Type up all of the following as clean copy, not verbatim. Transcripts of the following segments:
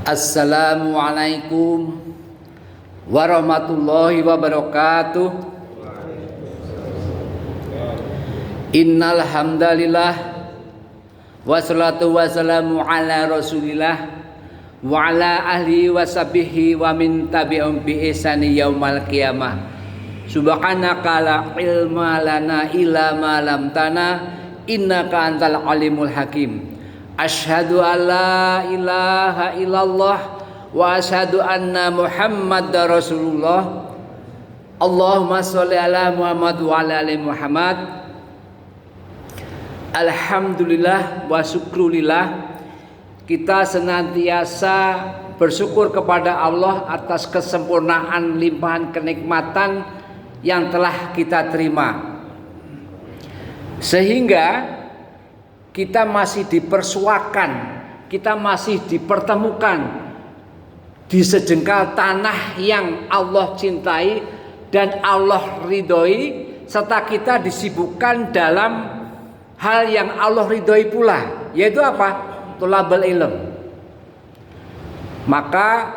Assalamualaikum warahmatullahi wabarakatuh. Innal hamdalillah wassalatu wassalamu ala Rasulillah wa ala ahli washabihi wa min tabi'um bi ihsani yaumal qiyamah. Subhanaka la ilma lana illa ma 'allamtana innaka antal alimul hakim. Asyhadu an la ilaha illallah wa asyhadu anna Muhammadar Rasulullah. Allahumma sholli ala Muhammad wa ala ali Muhammad. Alhamdulillah wa syukrulillah. Kita senantiasa bersyukur kepada Allah atas kesempurnaan limpahan kenikmatan yang telah kita terima, sehingga kita masih dipersuakan, kita masih dipertemukan di sejengkal tanah yang Allah cintai dan Allah ridhoi, serta kita disibukkan dalam hal yang Allah ridhoi pula, yaitu apa? Tholabul ilm. Maka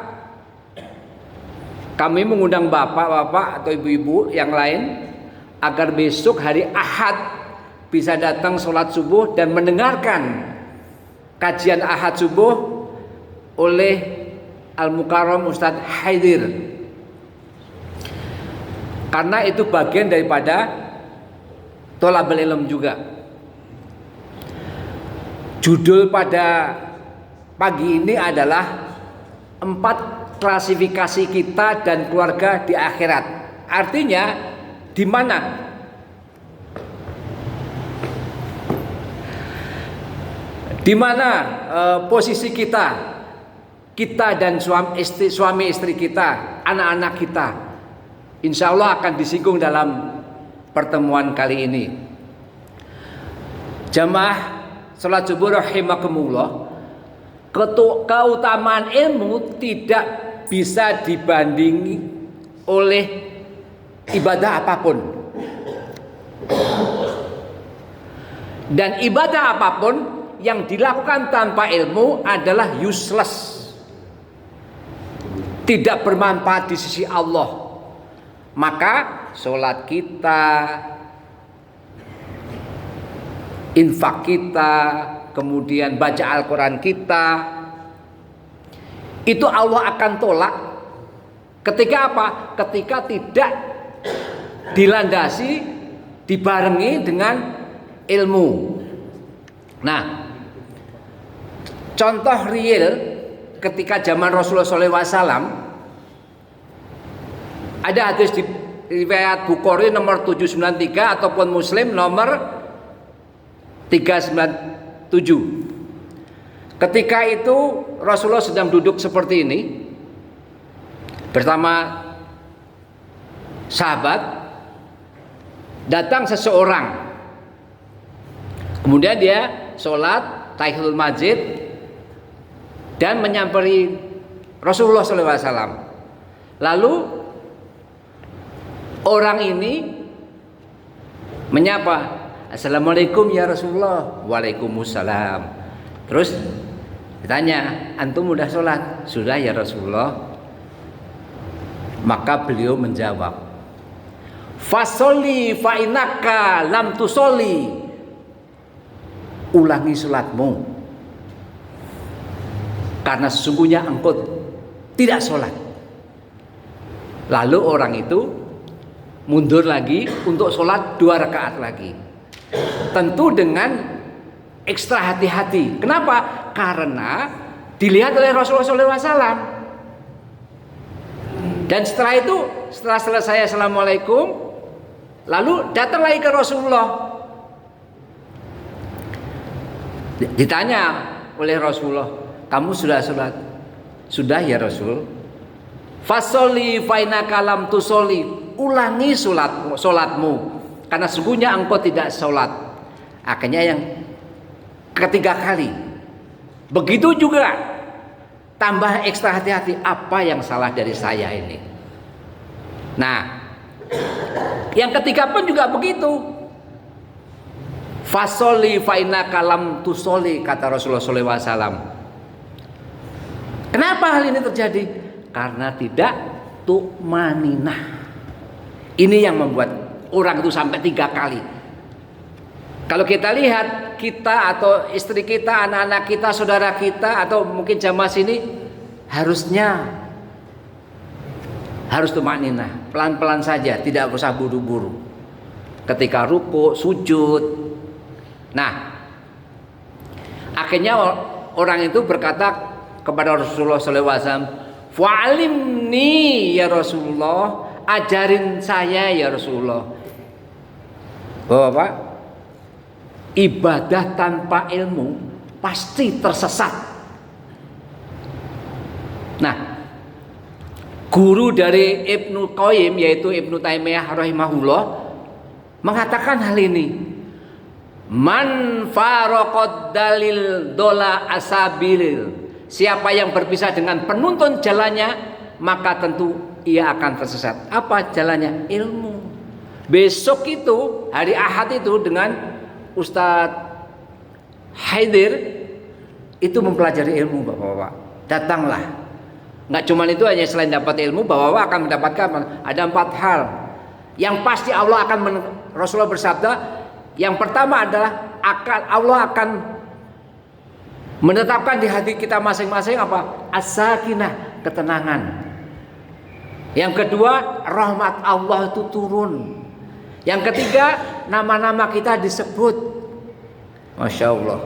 kami mengundang bapak-bapak atau ibu-ibu yang lain agar besok hari Ahad bisa datang sholat subuh dan mendengarkan kajian Ahad subuh oleh Al-Mukarram Ustadz Haidir, karena itu bagian daripada tholabul ilm juga. Judul pada pagi ini adalah 4 klasifikasi kita dan keluarga di akhirat. Artinya di mana posisi kita dan suami istri kita, anak-anak kita, insya Allah akan disinggung dalam pertemuan kali ini. Jamaah salat subuh rahimakumullah, keutamaan ilmu tidak bisa dibandingi oleh ibadah apapun, dan ibadah apapun yang dilakukan tanpa ilmu adalah useless, tidak bermanfaat di sisi Allah. Maka sholat kita, infak kita, kemudian baca Al-Quran kita, itu Allah akan tolak ketika apa? Ketika tidak dilandasi, dibarengi dengan ilmu. Nah, contoh real ketika zaman Rasulullah SAW, ada hadis di riwayat Bukhari nomor 793 ataupun Muslim nomor 397. Ketika itu Rasulullah sedang duduk seperti ini bersama sahabat. Datang seseorang, kemudian dia sholat tahiyatul masjid dan menyamperi Rasulullah SAW. Lalu orang ini menyapa, Assalamualaikum ya Rasulullah. Waalaikumsalam. Terus ditanya, antum udah sholat? Sudah ya Rasulullah. Maka beliau menjawab, Fasoli fa innaka lam tusoli. Ulangi sholatmu, karena sesungguhnya engkau tidak sholat. Lalu orang itu mundur lagi untuk sholat 2 rakaat lagi, tentu dengan ekstra hati-hati. Kenapa? Karena dilihat oleh Rasulullah SAW. Dan setelah itu, setelah selesai Assalamualaikum, lalu datang lagi ke Rasulullah. Ditanya oleh Rasulullah, kamu sudah sholat? Sudah ya Rasul. Fasoli fainaka lam tusoli. Ulangi sholatmu, karena sungguhnya engkau tidak sholat. Akhirnya yang ketiga kali. Begitu juga, tambah ekstra hati-hati, apa yang salah dari saya ini. Nah, yang ketiga pun juga begitu. Fasoli faina kalam tusoli, kata Rasulullah SAW. Kenapa hal ini terjadi? Karena tidak tu'maninah. Ini yang membuat orang itu sampai 3 kali. Kalau kita lihat, kita atau istri kita, anak-anak kita, saudara kita, atau mungkin jamaah sini, harus tu'maninah, pelan-pelan saja, tidak usah buru-buru. Ketika ruku, sujud. Nah, akhirnya orang itu berkata kepada Rasulullah SAW, "Fa'alimni ya Rasulullah, ajarin saya ya Rasulullah." Bapak, ibadah tanpa ilmu pasti tersesat. Nah, guru dari Ibnu Qayyim, yaitu Ibnu Taimiyah rahimahullah, mengatakan hal ini. Man faraqad dalil dola asabil. Siapa yang berpisah dengan penuntun jalannya, maka tentu ia akan tersesat. Apa jalannya? Ilmu. Besok itu, hari Ahad itu, dengan Ustadz Haidir itu mempelajari ilmu, Bapak-bapak. Datanglah. Nggak cuma itu hanya, selain dapat ilmu, Bapak-bapak akan mendapatkan ada 4 hal. Yang pasti Allah akan Rasulullah bersabda, yang pertama adalah Allah akan menetapkan di hati kita masing-masing apa? As-sakinah, ketenangan. Yang kedua, rahmat Allah itu turun. Yang ketiga, nama-nama kita disebut. Masya Allah.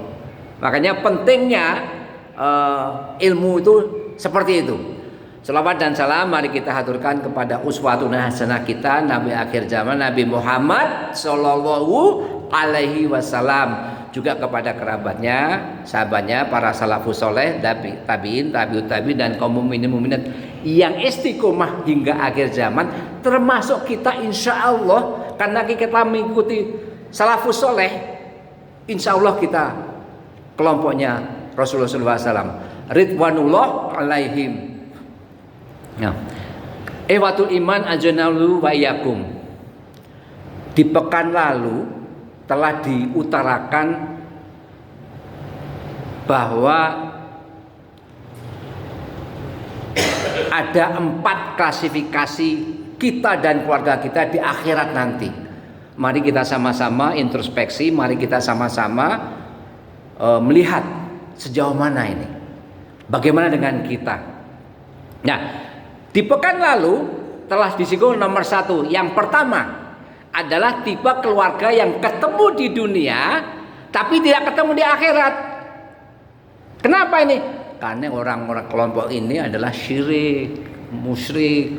Makanya pentingnya ilmu itu seperti itu. Selawat dan salam mari kita haturkan kepada uswatun hasanah kita, Nabi akhir zaman, Nabi Muhammad Sallallahu Alaihi Wasallam. Juga kepada kerabatnya, sahabatnya, para salafus soleh, tabiin, tabiut tabiin, dan kaum mukminin mukminat yang istiqomah hingga akhir zaman, termasuk kita insya Allah, karena kita mengikuti salafus soleh, insya Allah kita kelompoknya Rasulullah SAW, ridwanullah alaihim. Nah, ehwatul iman ajanallahu wa iyyakum. Di pekan lalu telah diutarakan bahwa ada 4 klasifikasi kita dan keluarga kita di akhirat nanti. Mari kita sama-sama introspeksi, mari kita sama-sama melihat sejauh mana ini, bagaimana dengan kita. Nah, di pekan lalu telah disinggung nomor 1. Yang pertama adalah tipe keluarga yang ketemu di dunia tapi tidak ketemu di akhirat. Kenapa ini? Karena orang-orang kelompok ini adalah syirik, musyrik,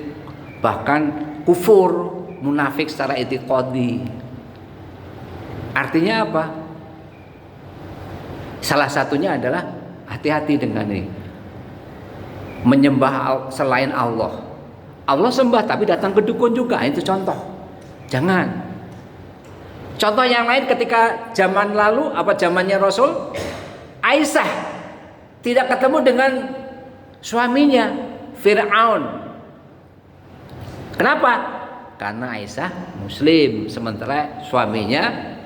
bahkan kufur, munafik secara i'tiqadi. Artinya apa? Salah satunya adalah hati-hati dengan ini, menyembah selain Allah. Allah sembah tapi datang ke dukun juga, itu contoh. Jangan. Contoh yang lain ketika zaman lalu, zamannya Rasul, Aisyah tidak ketemu dengan suaminya Fir'aun. Kenapa? Karena Aisyah muslim, sementara suaminya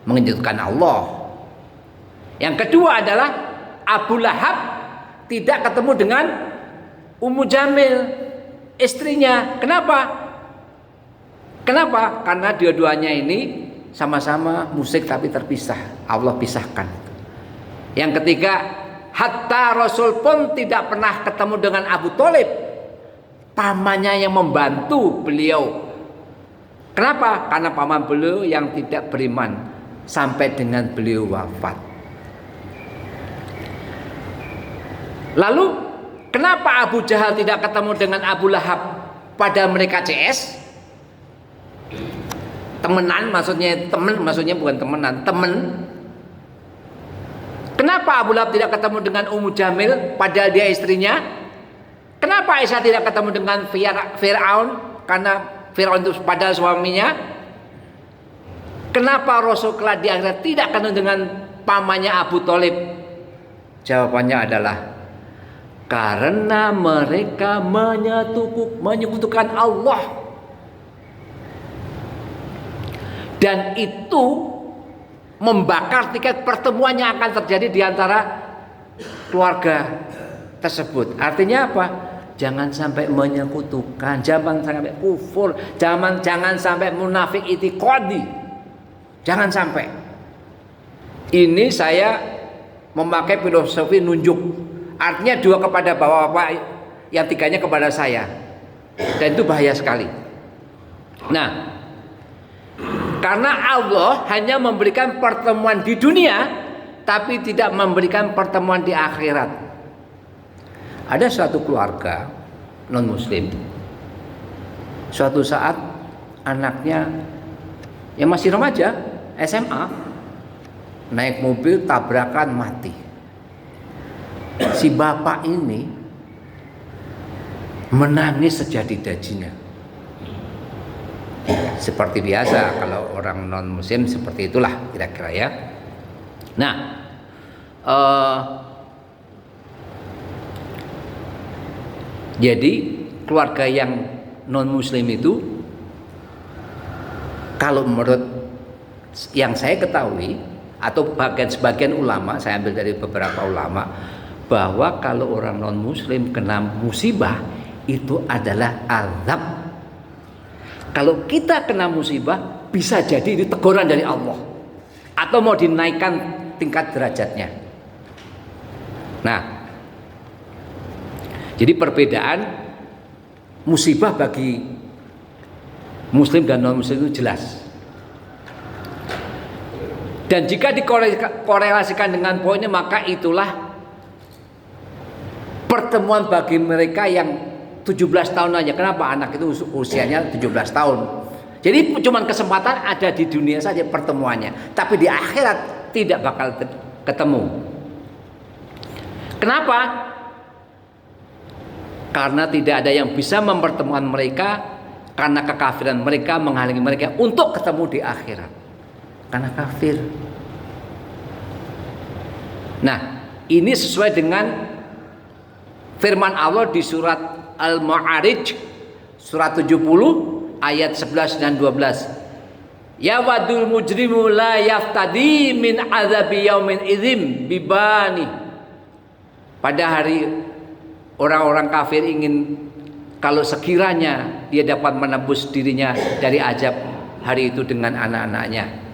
menginjilkan Allah. Yang kedua adalah Abu Lahab tidak ketemu dengan Ummu Jamil, istrinya. Kenapa? Karena dua-duanya ini sama-sama musik tapi terpisah. Allah pisahkan. Yang ketiga, hatta Rasul pun tidak pernah ketemu dengan Abu Thalib, pamannya yang membantu beliau. Kenapa? Karena paman beliau yang tidak beriman sampai dengan beliau wafat. Lalu kenapa Abu Jahal tidak ketemu dengan Abu Lahab? Pada mereka CS, temenan, maksudnya bukan temenan, temen. Kenapa Abu Lahab tidak ketemu dengan Ummu Jamil padahal dia istrinya? Kenapa Aisyah tidak ketemu dengan Fir'aun? Karena Fir'aun itu padahal suaminya. Kenapa Rasul kelak di akhirat tidak ketemu dengan pamannya Abu Thalib? Jawabannya adalah karena mereka menyekutukan Allah, dan itu membakar tiket pertemuan yang akan terjadi di antara keluarga tersebut. Artinya apa? Jangan sampai menyekutukan, jangan sampai kufur, jangan sampai munafik itikadi. Jangan sampai. Ini saya memakai filosofi nunjuk. Artinya dua kepada bapak-bapak, yang tiganya kepada saya. Dan itu bahaya sekali. Nah, karena Allah hanya memberikan pertemuan di dunia, tapi tidak memberikan pertemuan di akhirat. Ada suatu keluarga non muslim, suatu saat anaknya yang masih remaja SMA naik mobil tabrakan mati. Si bapak ini menangis sejadi-jadinya. Seperti biasa kalau orang non muslim seperti itulah kira-kira ya. Nah, jadi keluarga yang non muslim itu, kalau menurut yang saya ketahui atau sebagian ulama, saya ambil dari beberapa ulama, bahwa kalau orang non muslim kena musibah itu adalah azab. Kalau kita kena musibah bisa jadi itu teguran dari Allah atau mau dinaikkan tingkat derajatnya. Nah, jadi perbedaan musibah bagi muslim dan non muslim itu jelas. Dan jika dikorelasikan dengan poinnya, maka itulah pertemuan bagi mereka yang 17 tahun aja. Kenapa? Anak itu usianya 17 tahun. Jadi cuma kesempatan ada di dunia saja pertemuannya, tapi di akhirat tidak bakal ketemu. Kenapa? Karena tidak ada yang bisa mempertemukan mereka, karena kekafiran mereka menghalangi mereka untuk ketemu di akhirat. Karena kafir. Nah, ini sesuai dengan firman Allah di surat Al-Ma'arij surat 70 ayat 11 dan 12. Ya wadul mujrimu la yaftadi min azabi yaumin idzim bibani. Pada hari orang-orang kafir ingin, kalau sekiranya dia dapat menebus dirinya dari azab hari itu dengan anak-anaknya.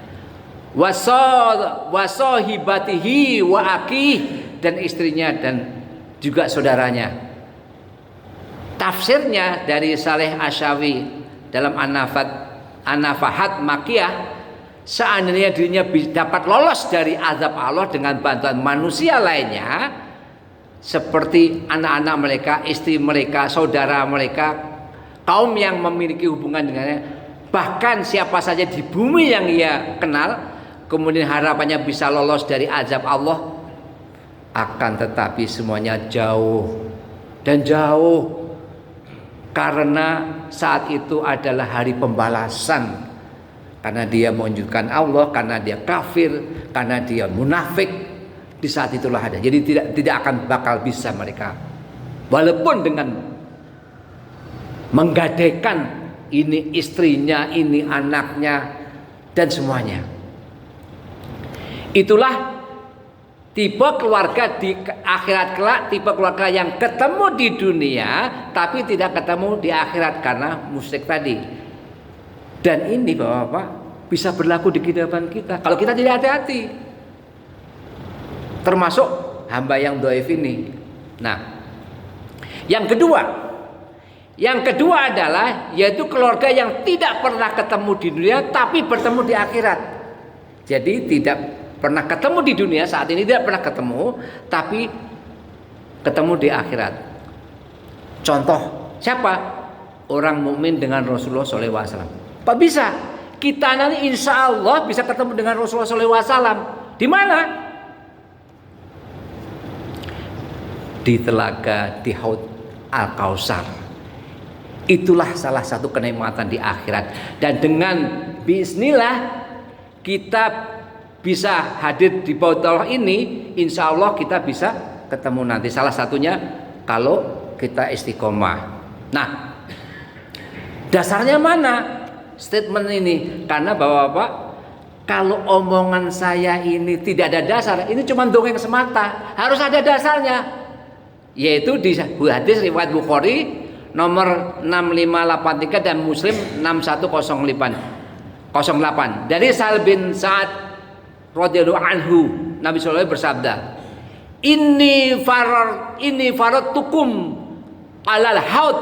Wasohibatihi wa akih, dan istrinya dan juga saudaranya. Tafsirnya dari Saleh Asyawi dalam An-Nafahat Makiyah, seandainya dirinya dapat lolos dari azab Allah dengan bantuan manusia lainnya, seperti anak-anak mereka, istri mereka, saudara mereka, kaum yang memiliki hubungan dengannya, bahkan siapa saja di bumi yang ia kenal, kemudian harapannya bisa lolos dari azab Allah, akan tetapi semuanya jauh dan jauh, karena saat itu adalah hari pembalasan, karena dia menunjukkan Allah, karena dia kafir, karena dia munafik. Di saat itulah ada. Jadi tidak akan bakal bisa mereka, walaupun dengan menggadaikan ini istrinya, ini anaknya, dan semuanya. Itulah tipe keluarga di akhirat kelak, tipe keluarga yang ketemu di dunia tapi tidak ketemu di akhirat karena musyrik tadi. Dan ini Bapak-bapak bisa berlaku di kehidupan kita kalau kita tidak hati-hati. Termasuk hamba yang dhaif ini. Nah, yang kedua adalah yaitu keluarga yang tidak pernah ketemu di dunia tapi bertemu di akhirat. Jadi tidak pernah ketemu di dunia, saat ini tidak pernah ketemu, tapi ketemu di akhirat. Contoh, siapa? Orang mukmin dengan Rasulullah SAW. Pak, bisa kita nanti insya Allah bisa ketemu dengan Rasulullah SAW. Di mana? Di telaga, di Haud Al-Kautsar. Itulah salah satu kenikmatan di akhirat. Dan dengan bismillah kita bisa hadir di bawah ini, insya Allah kita bisa ketemu nanti. Salah satunya kalau kita istiqomah. Nah, dasarnya mana statement ini? Karena Bapak-bapak, Kalau omongan saya ini tidak ada dasar, ini cuma dongeng semata, harus ada dasarnya. Yaitu di hadis riwayat Bukhari nomor 6583 dan Muslim 6108. Dari Sahal bin Sa'ad radhiyallahu anhu, Nabi sallallahu alaihi bersabda, Inni faratukum alal haud.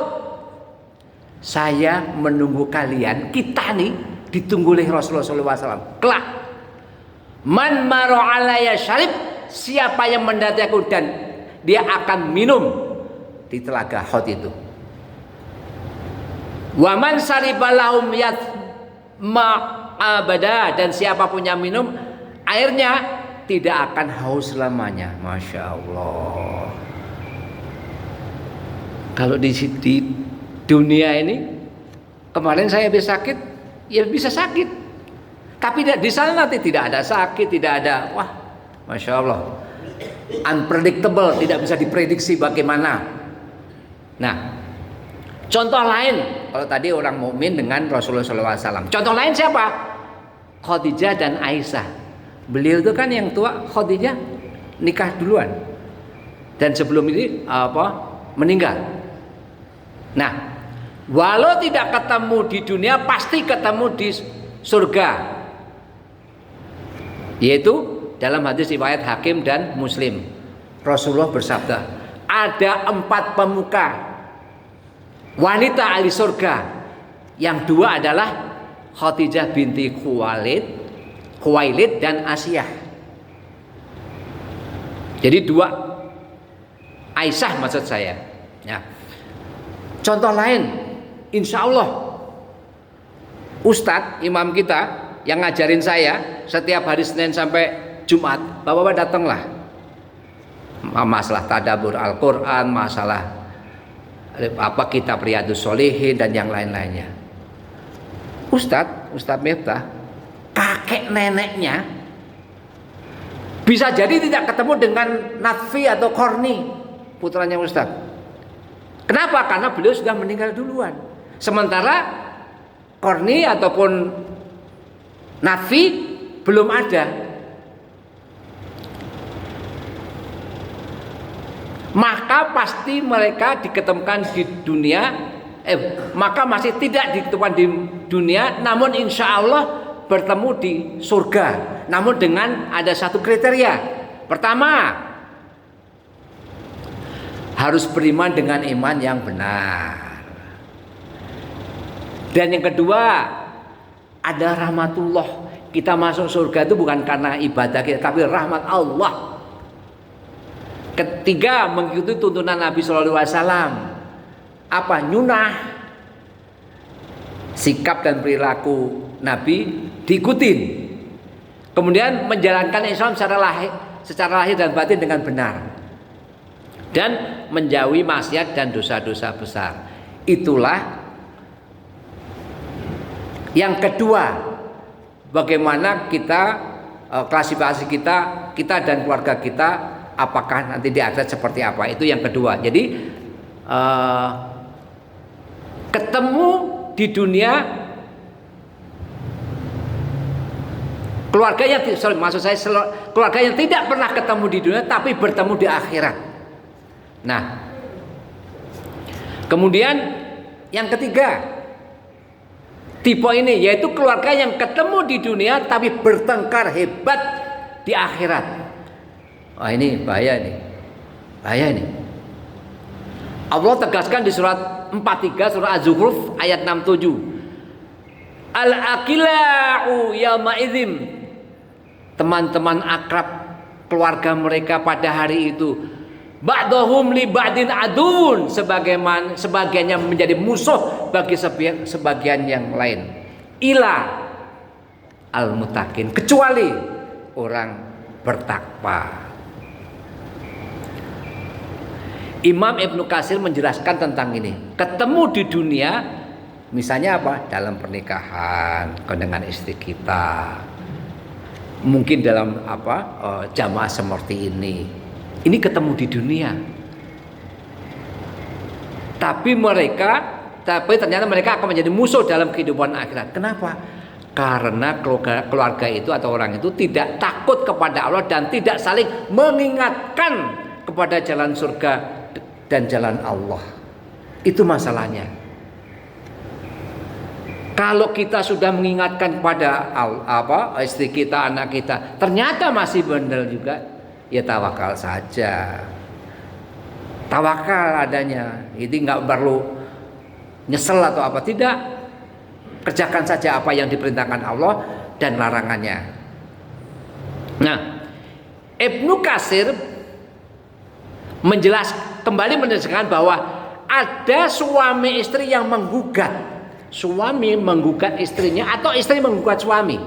Saya menunggu kalian, kita nih ditunggu oleh Rasulullah SAW. Kelak, man maro alaya syarib, siapa yang mendaki aku dan dia akan minum di telaga haud itu. Wa man syaribalahum yat ma'abada, dan siapa punya minum airnya tidak akan haus selamanya. Masya Allah. Kalau di dunia ini, kemarin saya habis sakit, ya bisa sakit. Tapi di sana nanti tidak ada sakit, tidak ada, wah, Masya Allah, unpredictable, tidak bisa diprediksi bagaimana. Nah, contoh lain, kalau tadi orang mukmin dengan Rasulullah SAW. Contoh lain siapa? Khadijah dan Aisyah. Beliau itu kan yang tua, Khadijah nikah duluan, dan sebelum ini meninggal. Nah, walau tidak ketemu di dunia, pasti ketemu di surga. Yaitu dalam hadis riwayat Hakim dan Muslim, Rasulullah bersabda, ada 4 pemuka wanita ahli surga. Yang 2 adalah Khadijah binti Khuwailid dan Asiyah. Jadi 2 Aisyah maksud saya. Ya. Contoh lain, insya Allah Ustadz imam kita yang ngajarin saya setiap hari Senin sampai Jumat, bapak-bapak datanglah. Masalah tadabbur Al-Quran, masalah kitab Riyadhus Shalihin dan yang lain-lainnya. Ustadz Miftah, kakek neneknya bisa jadi tidak ketemu dengan Natfi atau Korni, putranya Ustadz. Kenapa? Karena beliau sudah meninggal duluan. Sementara Korni ataupun Natfi belum ada. Maka pasti mereka diketemukan di dunia, maka masih tidak diketemukan di dunia, namun insya Allah bertemu di surga. Namun dengan ada satu kriteria. Pertama, harus beriman dengan iman yang benar. Dan yang kedua, ada rahmatullah. Kita masuk surga itu bukan karena ibadah kita, tapi rahmat Allah. Ketiga, mengikuti tuntunan Nabi SAW. Apa? Nyunah. Sikap dan perilaku Nabi diikutin. Kemudian menjalankan Islam secara lahir dan batin dengan benar. Dan menjauhi maksiat dan dosa-dosa besar. Itulah yang kedua, bagaimana kita klasifikasi kita dan keluarga kita, apakah nanti di akhirat seperti apa, itu yang kedua. Jadi ketemu di dunia, keluarga yang keluarga yang tidak pernah ketemu di dunia tapi bertemu di akhirat. Nah, kemudian yang ketiga, tipe ini yaitu keluarga yang ketemu di dunia tapi bertengkar hebat di akhirat. Wah, ini bahaya nih. Bahaya nih. Allah tegaskan di surat 43 surah Az-Zukhruf ayat 67. Al-aqilau yawma idzin. Teman-teman akrab keluarga mereka pada hari itu, ba'dhum li ba'din adun, sebagiannya menjadi musuh bagi sebagian yang lain. Ila al-muttaqin, kecuali orang bertakwa. Imam Ibnu Katsir menjelaskan tentang ini. Ketemu di dunia, misalnya apa? Dalam pernikahan dengan istri kita, mungkin dalam jamaah seperti ini. Ini ketemu di dunia. Tapi ternyata mereka akan menjadi musuh dalam kehidupan akhirat. Kenapa? Karena keluarga itu atau orang itu tidak takut kepada Allah dan tidak saling mengingatkan kepada jalan surga dan jalan Allah. Itu masalahnya. Kalau kita sudah mengingatkan kepada istri kita, anak kita, ternyata masih bandel juga, ya tawakal saja. Tawakal adanya. Jadi nggak perlu nyesel atau apa, tidak. Kerjakan saja apa yang diperintahkan Allah dan larangannya. Nah, Ibnu Katsir kembali menjelaskan bahwa ada suami istri yang menggugat, suami menggugat istrinya atau istri menggugat suami.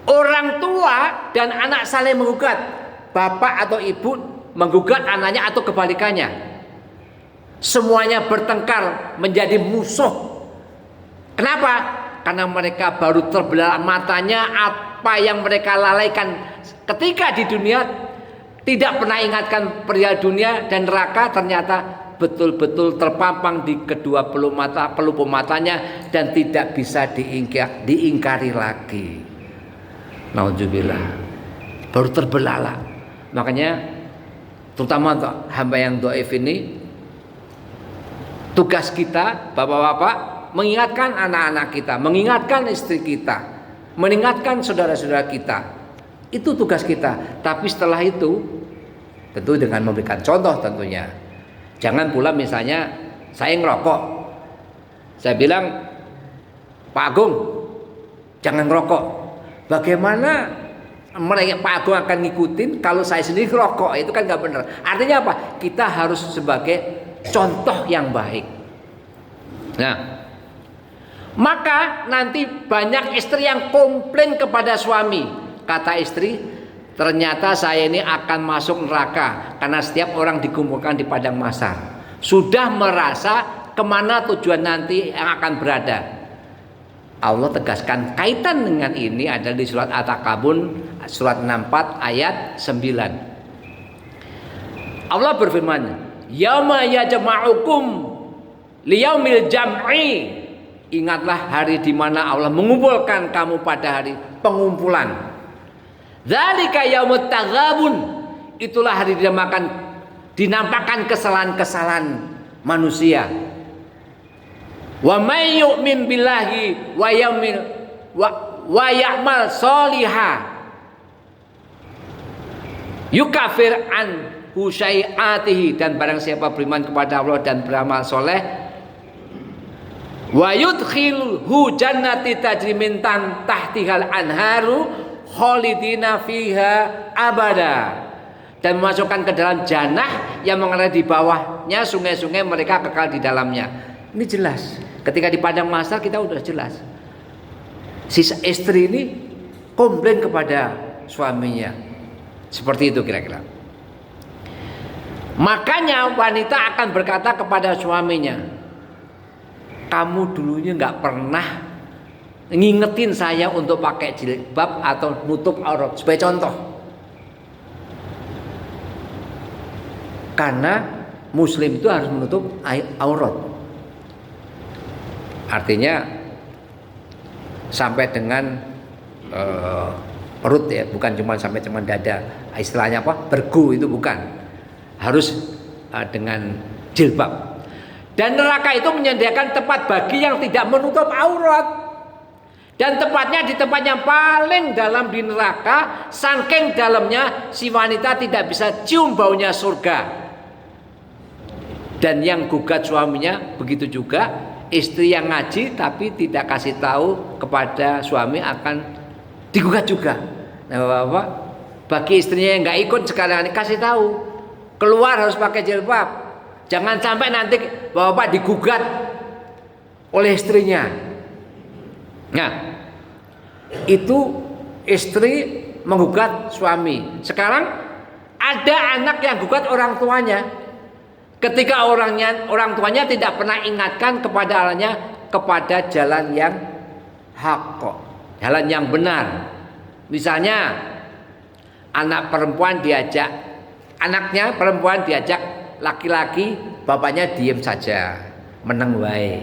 Orang tua dan anak saling menggugat, bapak atau ibu menggugat anaknya atau kebalikannya. Semuanya bertengkar menjadi musuh. Kenapa? Karena mereka baru terbelah matanya apa yang mereka lalaikan ketika di dunia, tidak pernah ingatkan perihal dunia dan neraka, ternyata betul-betul terpampang di kedua pelupuk matanya dan tidak bisa diingkari lagi. Nauzubillah. Baru terbelah. Makanya terutama untuk hamba yang dhaif ini, tugas kita bapak-bapak mengingatkan anak-anak kita, mengingatkan istri kita, mengingatkan saudara-saudara kita. Itu tugas kita. Tapi setelah itu tentu dengan memberikan contoh tentunya. Jangan pula misalnya saya ngerokok, saya bilang Pak Agung jangan ngerokok. Bagaimana Pak Agung akan ngikutin kalau saya sendiri ngerokok? Itu kan nggak benar. Artinya apa? Kita harus sebagai contoh yang baik. Nah, maka nanti banyak istri yang komplain kepada suami. Kata istri, ternyata saya ini akan masuk neraka karena setiap orang dikumpulkan di padang mahsyar. Sudah merasa kemana tujuan nanti yang akan berada. Allah tegaskan kaitan dengan ini adalah di surat At-Takabun surat 64 ayat 9. Allah berfirman, "Yauma yajma'ukum liyaumil jam'i." Ingatlah hari di mana Allah mengumpulkan kamu pada hari pengumpulan. Dzalika yaumut taghabun. Itulah hari dinampakkan kesalahan-kesalahan manusia. Wa may yu'min billahi wa ya'mal sholiha yukafir anhu syai'atihi, dan barang siapa beriman kepada Allah dan beramal soleh, wa yudkhilhu jannati tajri min tahtihal anharu khalidina fiha abada, dan memasukkan ke dalam jannah yang mengalir di bawahnya sungai-sungai, mereka kekal di dalamnya. Ini jelas. Ketika di padang mahsyar kita udah jelas. Si istri ini komplain kepada suaminya. Seperti itu kira-kira. Makanya wanita akan berkata kepada suaminya, kamu dulunya nggak pernah ngingetin saya untuk pakai jilbab atau nutup aurat. Sebagai contoh, karena muslim itu harus menutup aurat. Artinya sampai dengan perut ya, bukan cuma sampai cuma dada. Istilahnya apa? Bergu itu bukan. Harus dengan jilbab. Dan neraka itu menyediakan tempat bagi yang tidak menutup aurat. Dan tempatnya di tempat yang paling dalam di neraka, saking dalamnya si wanita tidak bisa cium baunya surga. Dan yang gugat suaminya begitu juga, istri yang ngaji tapi tidak kasih tahu kepada suami akan digugat juga. Nah, Bapak, bagi istrinya yang nggak ikut sekalian kasih tahu, keluar harus pakai jilbab. Jangan sampai nanti Bapak digugat oleh istrinya. Nah, itu istri menggugat suami. Sekarang ada anak yang gugat orang tuanya. Ketika orang tuanya tidak pernah ingatkan kepada anaknya kepada jalan yang hak, jalan yang benar. Misalnya anaknya perempuan diajak laki-laki, bapaknya diem saja, meneng wae.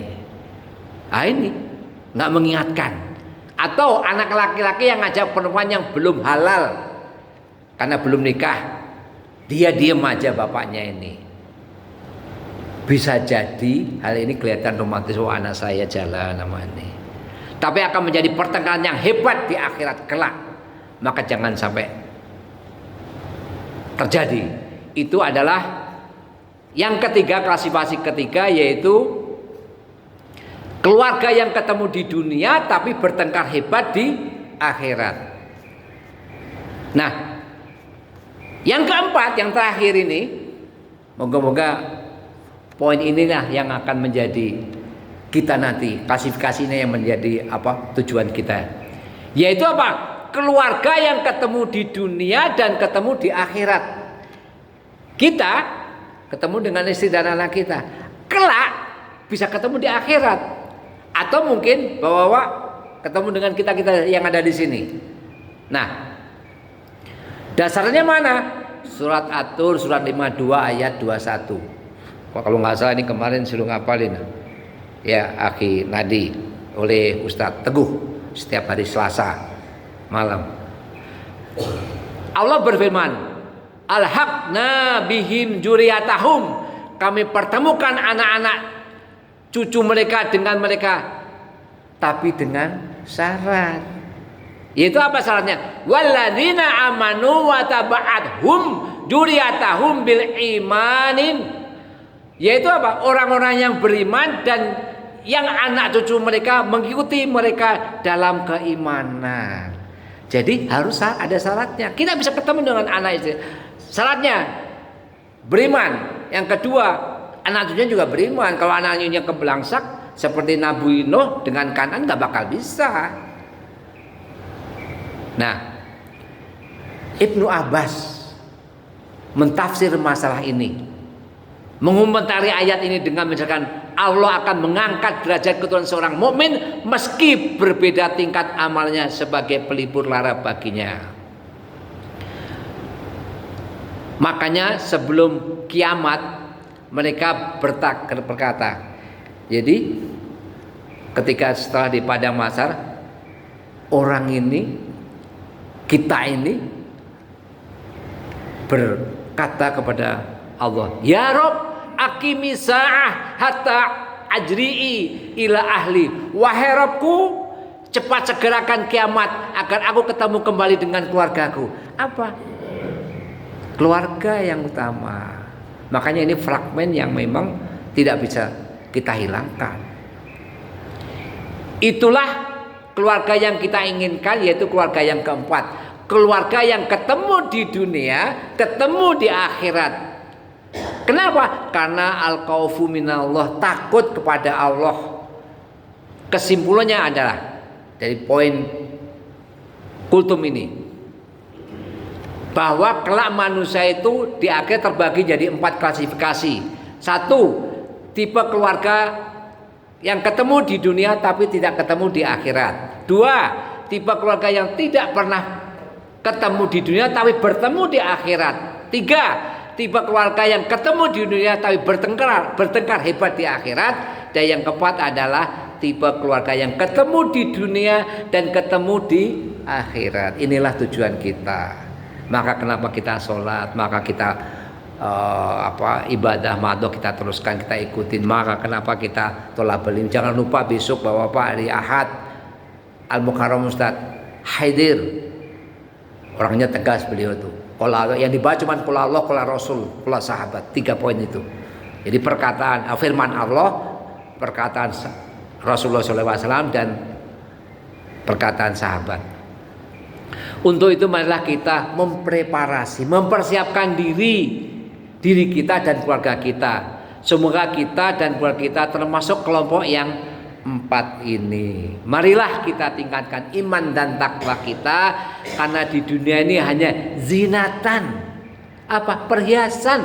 Nah ini nggak mengingatkan. Atau anak laki-laki yang ngajak perempuan yang belum halal karena belum nikah, dia diem aja bapaknya ini. Bisa jadi hal ini kelihatan romantis, oh anak saya jalan sama ini. Tapi akan menjadi pertengkaran yang hebat di akhirat kelak. Maka jangan sampai terjadi. Itu adalah yang ketiga, klasifikasi ketiga, yaitu keluarga yang ketemu di dunia tapi bertengkar hebat di akhirat. Nah, yang keempat, yang terakhir ini, moga-moga poin inilah yang akan menjadi kita nanti, klasifikasinya yang menjadi tujuan kita. Yaitu apa? Keluarga yang ketemu di dunia dan ketemu di akhirat. Kita ketemu dengan istri dan anak kita, kelak bisa ketemu di akhirat. Atau mungkin bawa ketemu dengan kita-kita yang ada di sini. Nah, dasarnya mana? Surat At-Tur, surat 52 ayat 21. Kalau nggak salah ini kemarin suruh ngapalin ya Akhi Nadi oleh Ustadz Teguh setiap hari Selasa malam. Allah berfirman, alhaqna bihim juriyatahum, kami pertemukan anak-anak cucu mereka dengan mereka, tapi dengan syarat. Yaitu apa syaratnya? Walladzina amanu wa taba'athum juriyatahum bil imanin. Yaitu apa? Orang-orang yang beriman dan yang anak cucu mereka mengikuti mereka dalam keimanan. Jadi harus ada syaratnya. Kita bisa ketemu dengan anak itu. Syaratnya beriman. Yang kedua, anak cucunya juga beriman. Kalau anak cucunya kebelangsak seperti Nabi Nuh dengan Kanan, nggak bakal bisa. Nah, Ibnu Abbas mentafsir masalah ini, mengomentari ayat ini dengan misalkan Allah akan mengangkat derajat keturunan seorang mukmin meski berbeda tingkat amalnya sebagai pelipur lara baginya. Makanya sebelum kiamat mereka berkata, jadi ketika setelah di padang mahsyar, orang ini, kita ini berkata kepada Allah, ya Rob, aqimi sa'ah hatta ajri'i ila ahli. Wahai Robku, cepat segerakan kiamat agar aku ketemu kembali dengan keluargaku. Apa? Keluarga yang utama. Makanya ini fragmen yang memang tidak bisa kita hilangkan. Itulah keluarga yang kita inginkan, yaitu keluarga yang keempat. Keluarga yang ketemu di dunia, ketemu di akhirat. Kenapa? Karena al-khaufu minallah, takut kepada Allah. Kesimpulannya adalah dari poin kultum ini, bahwa kelak manusia itu di akhir terbagi jadi 4 klasifikasi. 1, tipe keluarga yang ketemu di dunia tapi tidak ketemu di akhirat. 2, tipe keluarga yang tidak pernah ketemu di dunia tapi bertemu di akhirat. 3, tipe keluarga yang ketemu di dunia tapi bertengkar hebat di akhirat. Dan yang keempat adalah tipe keluarga yang ketemu di dunia dan ketemu di akhirat. Inilah tujuan kita. Maka kenapa kita sholat, maka kita ibadah madoh kita teruskan, kita ikutin. Maka kenapa kita tolabul ilmi. Jangan lupa besok Bapak hari Ahad Al-Mukarram Ustaz Haidir, orangnya tegas beliau itu. Kalau yang dibaca cuma qala Allah, qala Rasul, qala sahabat, 3 poin itu. Jadi perkataan firman Allah, perkataan Rasulullah SAW dan perkataan sahabat. Untuk itu marilah kita mempreparasi, mempersiapkan diri kita dan keluarga kita. Semoga kita dan keluarga kita termasuk kelompok yang 4 ini. Marilah kita tingkatkan iman dan takwa kita, karena di dunia ini hanya zinatan, perhiasan.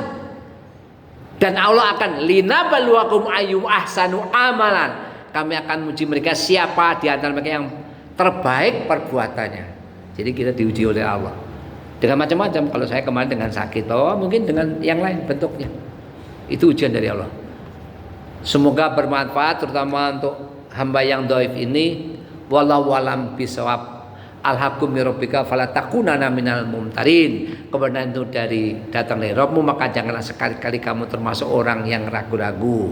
Dan Allah akan linabluwakum ayyum ahsanu amalan. Kami akan uji mereka siapa di antara mereka yang terbaik perbuatannya. Jadi kita diuji oleh Allah dengan macam-macam. Kalau saya kemarin dengan sakit, mungkin dengan yang lain bentuknya. Itu ujian dari Allah. Semoga bermanfaat, terutama untuk hamba yang dhaif ini, Wallahu alam bisawab. Al-haqqu min rabbika fala takunanna minal mumtarin. Kebenaran itu dari datang dari Rabbmu, maka janganlah sekali-kali kamu termasuk orang yang ragu-ragu.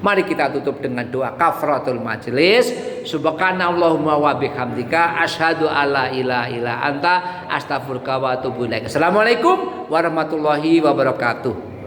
Mari kita tutup dengan doa kafaratul majelis. Subhanallahumma wa bihamdika asyhadu alla ilaha illa anta astaghfiruka wa atubu ilaik. Assalamualaikum warahmatullahi wabarakatuh.